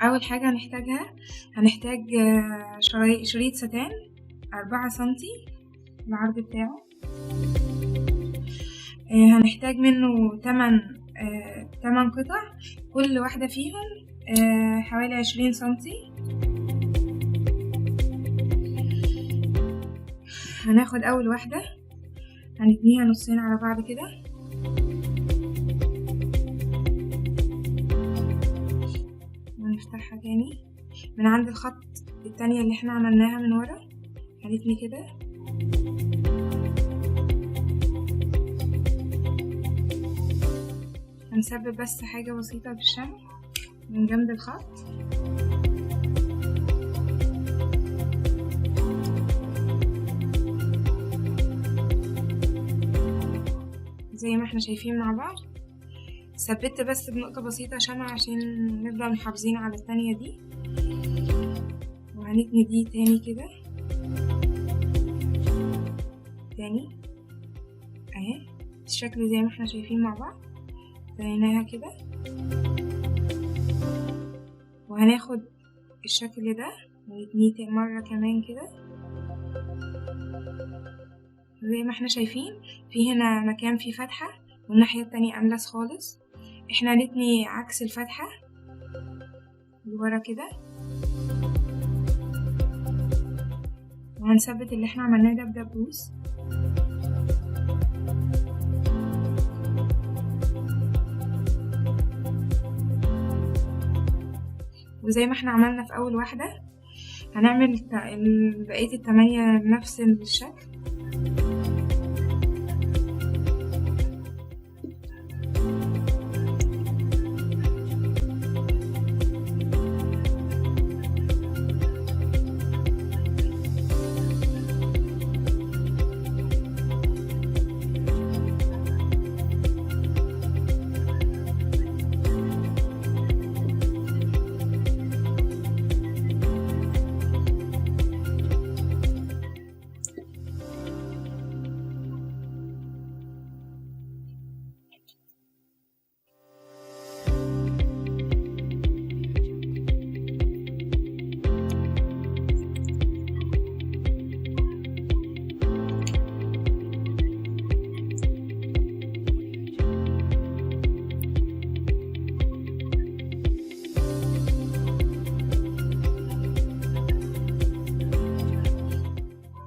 اول حاجة هنحتاجها، هنحتاج شريط ستان 4 سنتي العرض بتاعه. هنحتاج منه 8 قطع، كل واحدة فيهم حوالي 20 سنتي. هناخد اول واحدة هنتنيها نصين على بعض كده، ونفتحها تاني من عند الخط التانية اللي احنا عملناها من ورا. هنتني كده، هنثبت بس حاجة بسيطة بالشمع من جنب الخط. زي ما احنا شايفين مع بعض. ثبت بس بنقطة بسيطة شمع عشان نفضل محافظين على التانية دي، وهنتني دي تاني كده تاني اهي الشكل زي ما احنا شايفين مع بعض. تنيناها كده، وهناخد الشكل ده ونتنيه مرة كمان كده زي ما احنا شايفين. في هنا مكان فيه فتحة والناحية التانية أملس خالص. احنا هنتني عكس الفتحة لورا كده، وهنثبت اللي احنا عملناه ده بدبوس. وزي ما احنا عملنا في اول واحدة هنعمل بقية ال8 بنفس الشكل.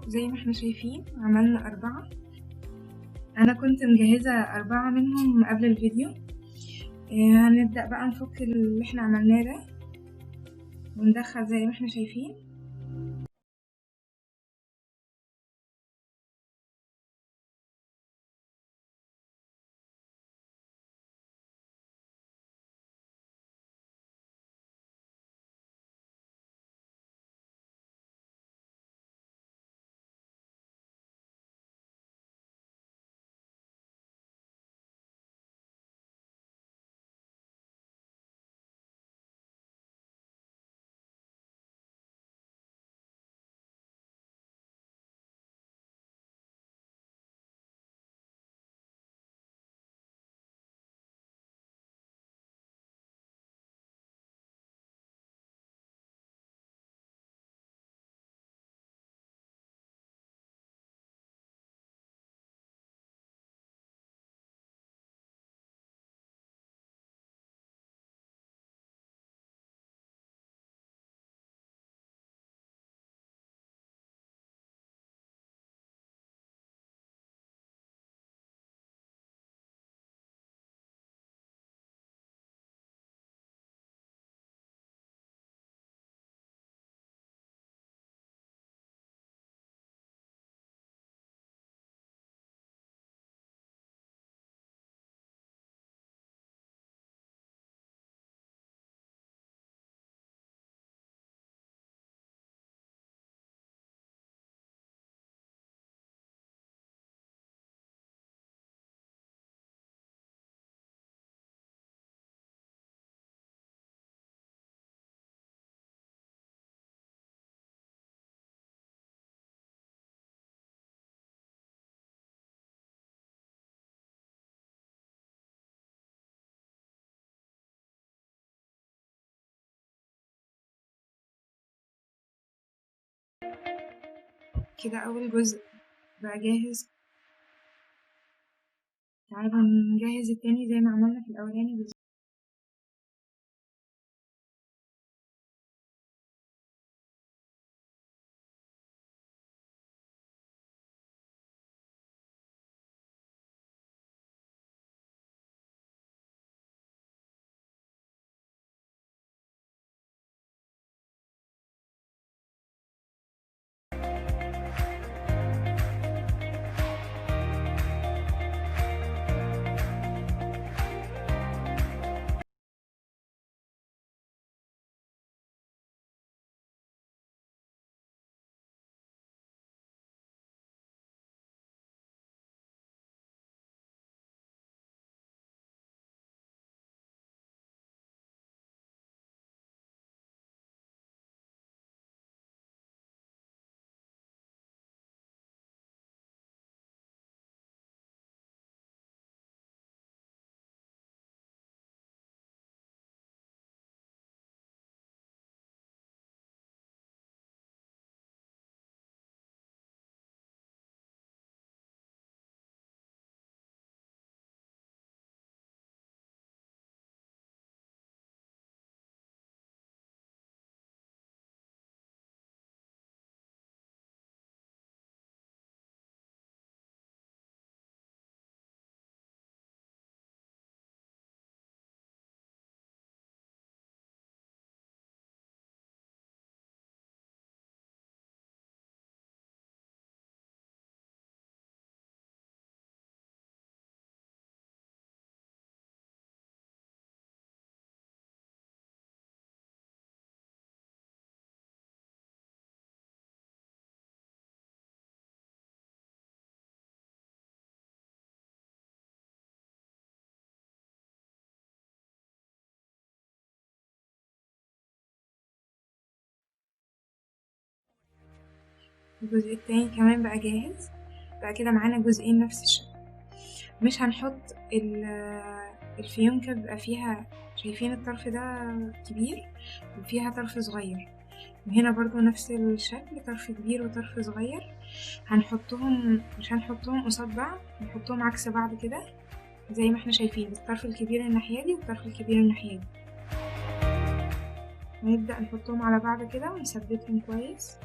زي ما احنا شايفين عملنا 4. انا كنت مجهزة 4 منهم قبل الفيديو. هنبدأ بقى نفك اللي احنا عملناه ده وندخل زي ما احنا شايفين. كده أول جزء بقى جاهز. تعالوا نجهز التاني زي ما عملنا في الأولاني بالظبط. الجزء التاني كمان بقى جاهز. بقى كده معانا جزئين نفس الشكل. مش هنحط الفيونكة بيبقى فيها، شايفين الطرف ده كبير وفيها طرف صغير، وهنا برضو نفس الشكل، طرف كبير وطرف صغير. مش هنحطهم قصاد بعض، هنحطهم عكس بعض كده زي ما احنا شايفين، الطرف الكبير الناحية دي والطرف الكبير الناحية دي. هنبدأ نحطهم على بعض كده ونثبتهم كويس.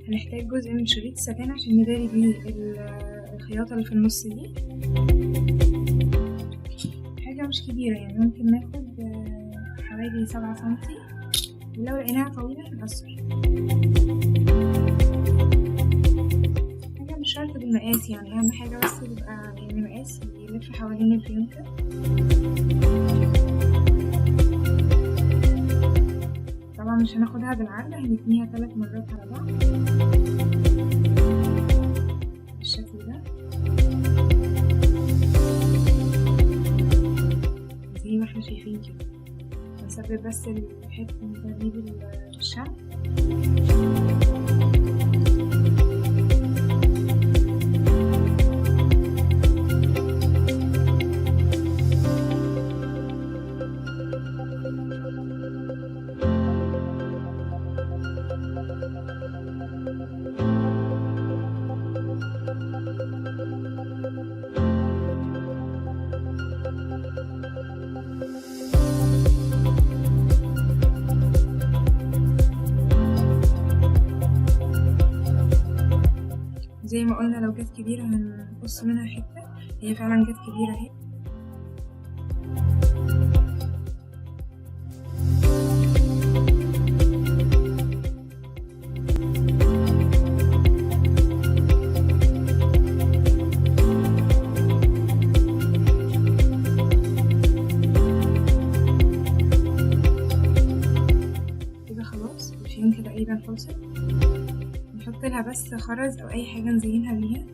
هنحتاج جزء من شريط الستان عشان نداري بيه الخياطة اللي في النص دي. حاجة مش كبيرة يعني، ممكن ناخد حوالي 7 سنتي، ولو لقيناها طويلة نقصر. حاجة مش شرط بالمقاس يعني، أهم حاجة بس يبقى يعني مقاس يلف حوالين الفيونكة. طبعا مش هناخدها بالعرض، هنتنيها 3 مرات على بعض بالشكل ده زي ما احنا شايفين كده. هنثبت بس الحته دي بالشمع. زي ما قلنا لو جت كبيرة هنقص منها حتة، هي فعلا جت كبيرة اهي. تقريبا خلصت. نحط لها بس خرز او اي حاجه نزينها بيها.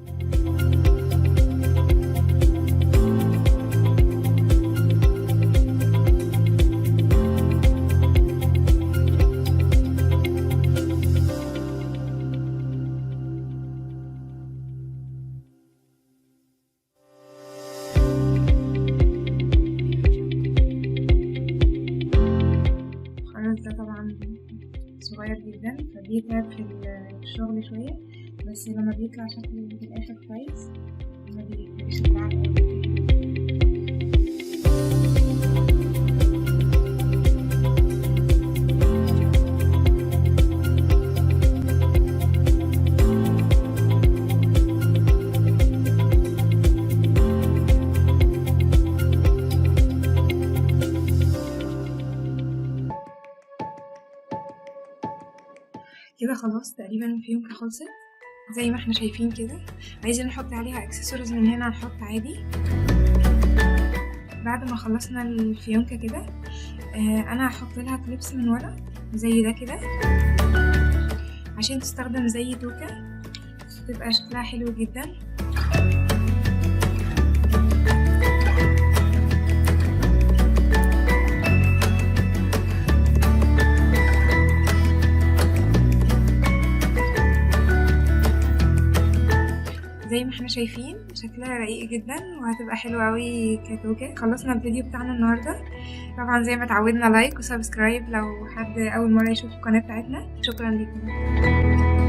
ده طبعا صغير جدا فبيتعب في الشغل شوية، بس لما بيطلع شكله في الآخر كويس ما بيبقاش تعب أوي. كده خلاص تقريبا الفيونكة خلصت زي ما احنا شايفين كده. عايزين نحط عليها اكسسوارز من هنا هنحط عادي. بعد ما خلصنا الفيونكة كده انا هحط لها كليبس من ورا زي ده كده عشان تستخدم زي توكة، تبقى شكلها حلو جدا. زي ما احنا شايفين شكلها رقيق جدا وهتبقى حلوة اوي كتوكة. خلصنا الفيديو بتاعنا النهاردة. طبعا زي ما اتعودنا لايك وسبسكرايب لو حد اول مرة يشوف القناة بتاعتنا. شكرا لكم.